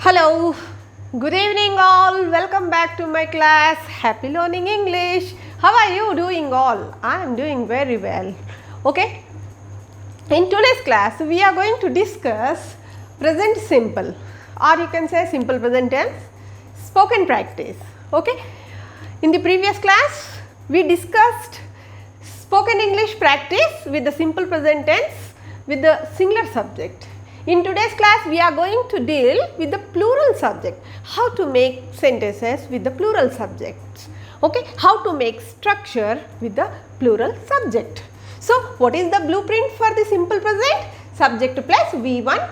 Hello, good evening all. Welcome back to my class. Happy learning English. How are you doing all? I am doing very well. Okay. In today's class, we are going to discuss present simple, or you can say simple present tense, spoken practice. Okay. In the previous class, we discussed spoken English practice with the simple present tense with the singular subject. In today's class, we are going to deal with the plural subject, how to make sentences with the plural subjects, okay, how to make structure with the plural subject. So, what is the blueprint for the simple present? Subject plus V1.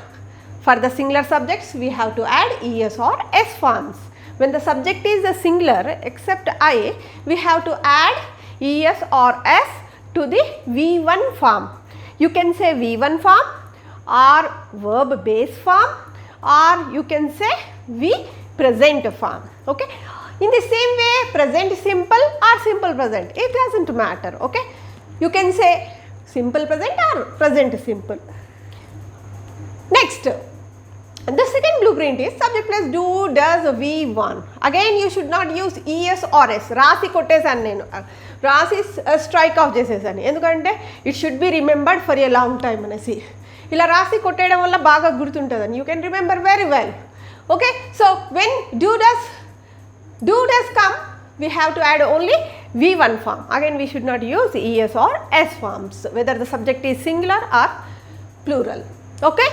For the singular subjects, we have to add ES or S forms. When the subject is a singular except I, we have to add ES or S to the V1 form. You can say V1 form or verb base form, or you can say V present form. Okay. In the same way, present simple or simple present, it does not matter. Okay. You can say simple present or present simple. Next, the second blueprint is subject plus do, does, V1. Again, you should not use ES or S. Rasi kottesanu nenu. Rasi strike off chesesanu. Endukante it should be remembered for a long time anesi. ఇలా రాసి కొట్టేయడం వల్ల బాగా గుర్తుంటుందని you can remember very well. Okay, so when do does come we have to add only V1 form. Again we should not use ES or S forms whether the subject is singular or plural. Okay,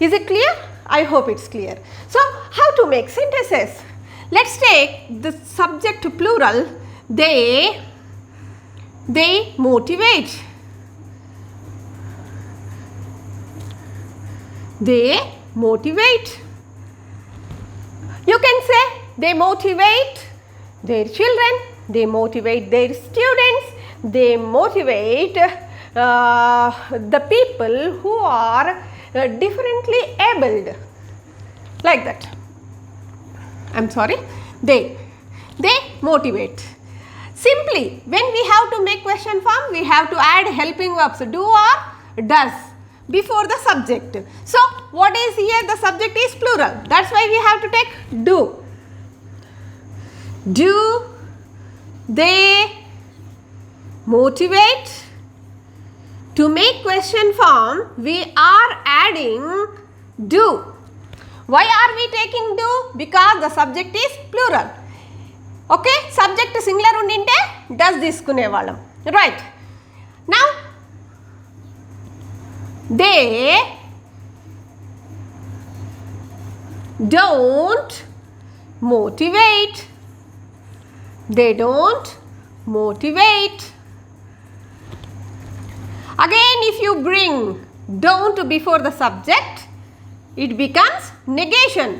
is it clear? I hope it's clear. So how to make sentences? Let's take the subject plural. They motivate. They motivate. You can say they motivate their children, they motivate their students, they motivate the people who are differently abled, like that. I am sorry, they motivate. Simply, when we have to make question form, we have to add helping verbs do or does before the subject. So, what is here? The subject is plural. That's why we have to take do. Do they motivate? To make question form, we are adding do. Why are we taking do? Because the subject is plural. Okay, subject singular undinte does తీసుకునే వాళ్ళం. Right. Now, they don't motivate. They don't motivate. Again, if you bring don't before the subject, it becomes negation.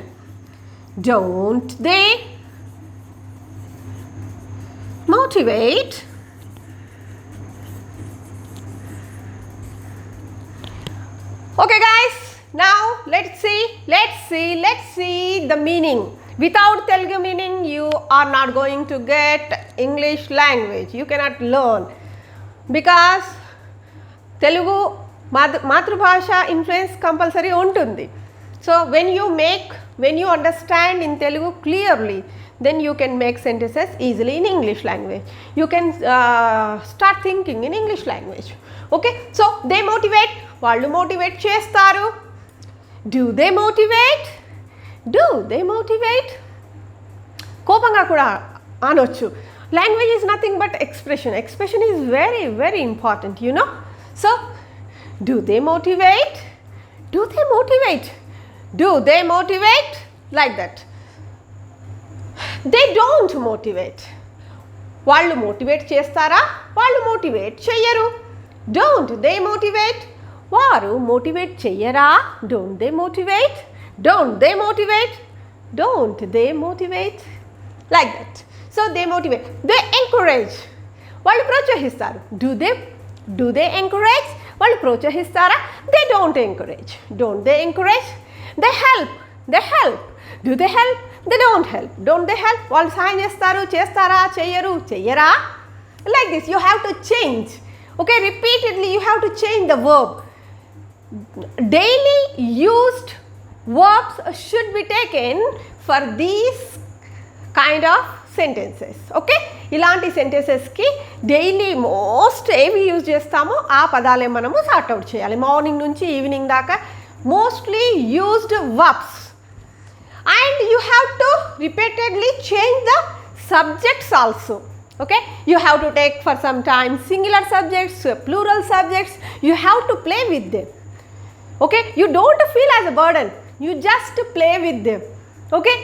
Don't they motivate? Okay guys, now let's see the meaning. Without Telugu meaning, you are not going to get English language. You cannot learn because Telugu matrubhasha influence compulsory untundi. So when you understand in Telugu clearly, then you can make sentences easily in English language. You can start thinking in English language. Okay, so they motivate. వాళ్ళు motivate చేస్తారు. Do they motivate? Do they motivate? కోపంగా కూడా అనొచ్చు. Language is nothing but expression. Expression is very, very important, you know. So, do they motivate? Do they motivate? Do they motivate? Like that. They don't motivate. వాళ్ళు motivate చేస్తారా? వాళ్ళు motivate చెయ్యరు. Don't they motivate? వారు motivate చెయ్యరా? Don't they motivate? Don't they motivate? Don't they motivate? Like that. So they motivate. They encourage. వాళ్ళు ప్రోత్సహిస్తారు. Do they encourage? వాళ్ళు ప్రోత్సహిస్తారా? They don't encourage. Don't they encourage? They help. Do they help? They don't help. Don't they help? వాళ్ళు సహాయం చేస్తారు, చేస్తారా, చెయ్యరా? Like this, you have to change. Okay, repeatedly you have to change the verb. Daily used verbs should be taken for these kind of sentences. Okay, ఇలాంటి సెంటెన్సెస్కి daily most ఏవి use చేస్తామో ఆ పదాలే మనము సార్ట్అవుట్ చేయాలి. మార్నింగ్ నుంచి evening దాకా mostly used verbs. And you have to repeatedly change the subjects also. Okay, you have to take for some time singular subjects, plural subjects, you have to play with them. Okay, you don't feel as a burden, you just play with them. Okay,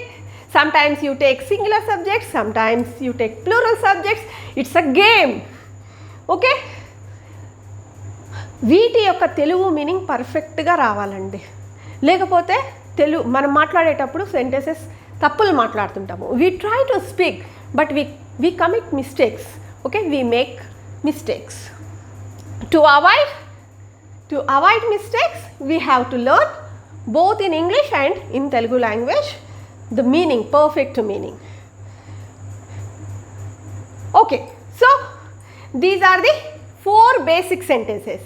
sometimes you take singular subjects, sometimes you take plural subjects, it's a game. Okay, వీటి యొక్క Telugu meaning పర్ఫెక్ట్గా రావాలండి, లేకపోతే తెలుగు మనం మాట్లాడేటప్పుడు sentences తప్పులు మాట్లాడుతుంటాము. We try to speak but we commit mistakes. Okay, we make mistakes. To avoid mistakes, we have to learn both in English and in Telugu language the meaning, perfect meaning. Okay, so these are the 4 basic sentences.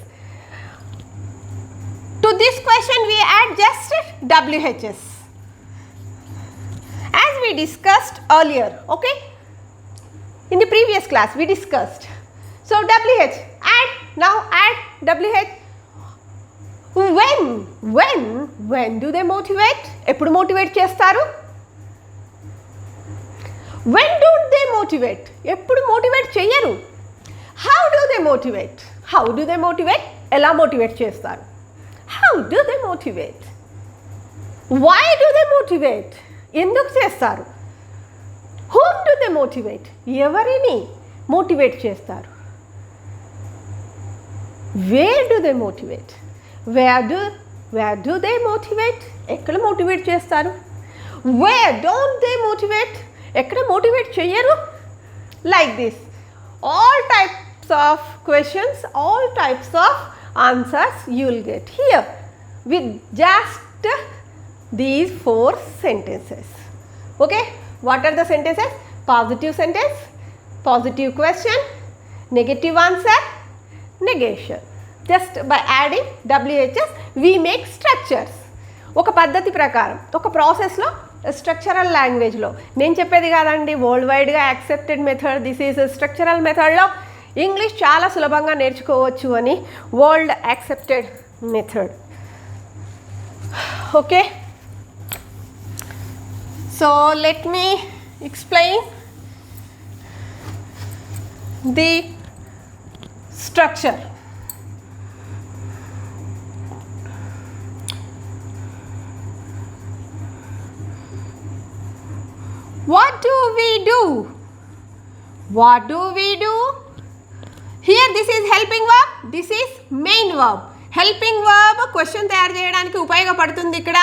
To this question we add just WHs as we discussed earlier. Okay, in the previous class we discussed. So WH, now add WH. When do they motivate? ఎప్పుడు motivate చేస్తారు? When don't they motivate? ఎప్పుడు motivate చేయరు. How do they motivate? ఎలా motivate చేస్తారు? How do they motivate? Why do they motivate? ఎందుకు చేస్తారు? Whom do they motivate? ఎవరిని motivate చేస్తారు? Where do they motivate? Where do they motivate? ఎక్కడ motivate చేస్తారు? Where don't they motivate? ఎక్కడ motivate చేయరు? Like this. All types of questions, all types of answers you will get here with just these 4 sentences. Okay, what are the sentences? Positive sentence, positive question, negative answer, negation. Just by adding WHs we make structures. ఒక పద్ధతి ప్రకారం, ఒక ప్రాసెస్లో, structural లాంగ్వేజ్లో, నేను చెప్పేది కాదండి, world వైడ్గా accepted method. This is structural మెథడ్లో ఇంగ్లీష్ చాలా సులభంగా నేర్చుకోవచ్చు అని world accepted method. Okay, so let me explain the structure. What do we do? Here this is helping verb, this is main verb. Helping verb question తయారు చేయడానికి ఉపయోగపడుతుంది. ఇక్కడ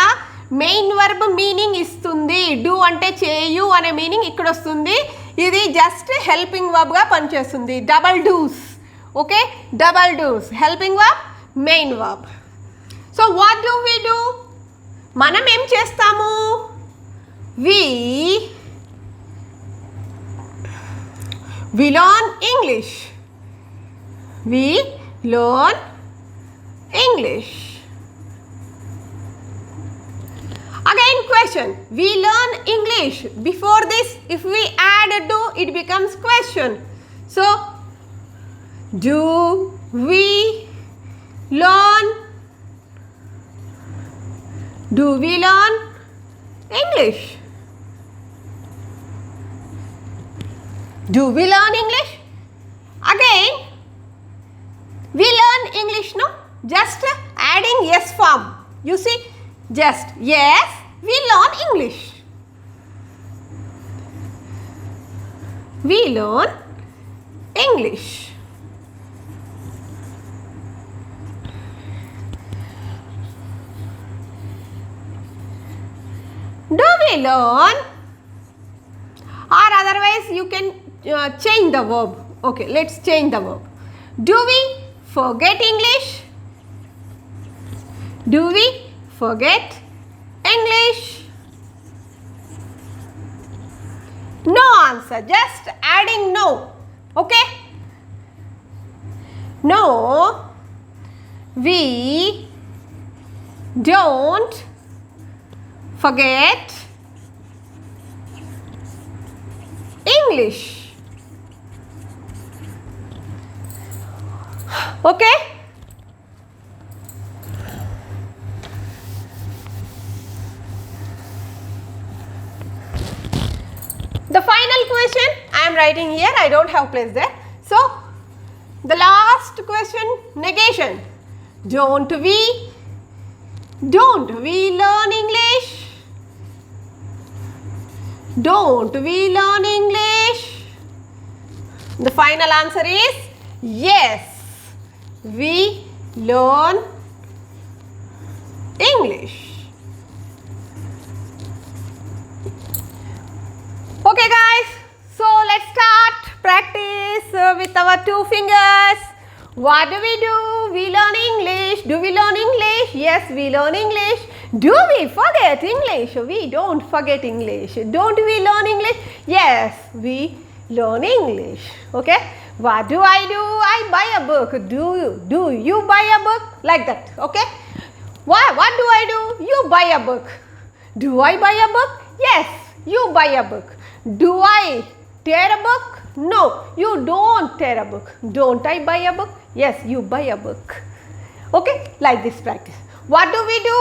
main verb meaning ఇస్తుంది. డూ అంటే చేయు అనే మీనింగ్ ఇక్కడ వస్తుంది. ఇది జస్ట్ హెల్పింగ్ వర్బ్గా పనిచేస్తుంది. Double does. Okay, double does, helping verb, main verb. So what do we do? మనం ఏం చేస్తాము? We learn English. Again question, we learn English. Before this if we add do it becomes question. So do we learn English? Do we learn English? Again we learn English, no? Just adding yes form. You see, just yes, we learn English. We learn English. Do we learn? Or otherwise you can change the verb. Okay, let's change the verb. Do we forget English? Do we forget English? No answer, just adding no. Okay? No, we don't forget English. Okay? The final question I am writing here, I don't have place there. So, the last question, negation. Don't we learn English? Don't we learn English? The final answer is yes, we learn English. Okay guys, so let's start practice with our 2 fingers. What do? We learn English. Do we learn English? Yes, we learn English. Do we forget English? We don't forget English. Don't we learn English? Yes, we learn English. Okay, what do? I buy a book. Do you buy a book? Like that. Okay, what do? You buy a book. Do I buy a book? Yes, you buy a book. Do I tear a book? No, you don't tear a book. Don't I buy a book? Yes, you buy a book. Okay, like this practice. What do?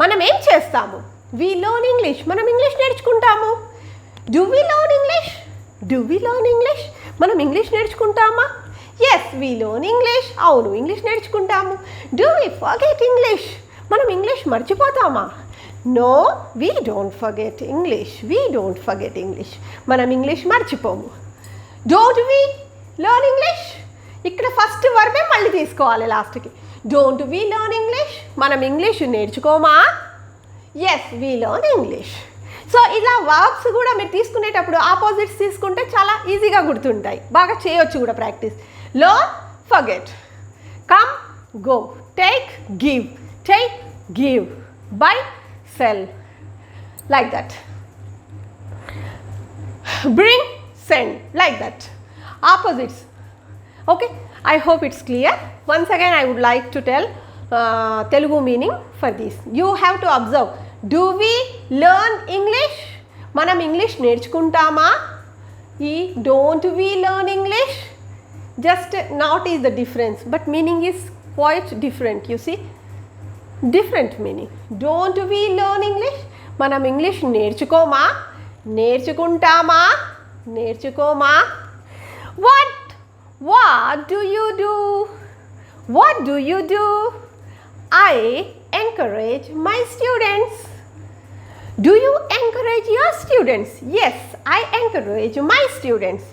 మనం ఏం చేస్తాము? We learn English. మనం English నేర్చుకుంటాము. Do we learn English? Do we learn English? మనం English నేర్చుకుంటామా? Yes, we learn English. అవును, English నేర్చుకుంటాము. Do we forget English? మనం English మర్చిపోతామా? No, we don't forget English. We don't forget English. మనం English మర్చిపోము. Don't we learn English? ఇక్కడ first వర్బే మళ్ళీ తీసుకోవాలి లాస్ట్కి. Don't we learn English? మనం English నేర్చుకోమా? Yes, we learn English. So ఇలా verbs కూడా మీరు తీసుకునేటప్పుడు ఆపోజిట్స్ తీసుకుంటే చాలా ఈజీగా గుర్తుంటాయి, బాగా చేయొచ్చు కూడా practice. Learn, forget. Come, go. Take, give. Take, give. Buy, sell. Like that. Bring, send. Like that. Opposites. Okay, I hope it's clear. Once again I would like to tell Telugu meaning for this. You have to observe. Do we learn English? మనం English నేర్చుకుంటామా? Don't we learn English? Just not is the difference, but meaning is quite different. You see, different meaning. Don't we learn English? మనం English నేర్చుకోమా? నేర్చుకుంటామా? నేర్చుకోమా? What do you do? What do you do? I encourage my students. Do you encourage your students? Yes, I encourage my students.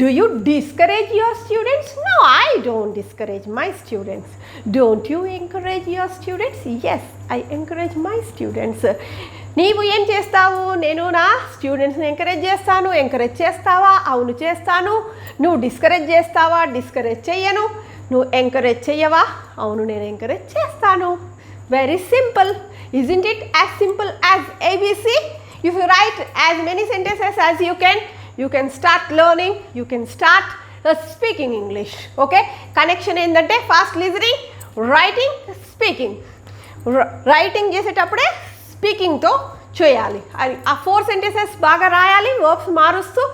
Do you discourage your students? No, I don't discourage my students. Don't you encourage your students? Yes, I encourage my students. నీవు ఏం చేస్తావు? నేను నా స్టూడెంట్స్ని encourage చేస్తాను. Encourage చేస్తావా? అవును చేస్తాను. నువ్వు డిస్కరేజ్ చేస్తావా? డిస్కరేజ్ చెయ్యను. నువ్వు ఎంకరేజ్ చెయ్యవా? అవును నేను ఎంకరేజ్ చేస్తాను. Very simple. Isn't it as simple as ABC? If you write as many sentences as you can start learning, you can start speaking English. Okay? Connection ఏంటంటే fast listening, writing, speaking. Writing చేసేటప్పుడే స్పీకింగ్తో చేయాలి. ఆ 4 sentences బాగా రాయాలి, verbs మారుస్తూ.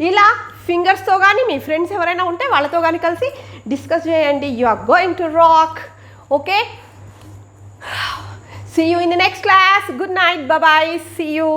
ఇలా ఫింగర్స్తో కానీ మీ friends ఎవరైనా ఉంటే వాళ్ళతో కానీ కలిసి డిస్కస్ చేయండి. You are going to rock. Okay, see you in the next class. Good night. Bye bye. See you.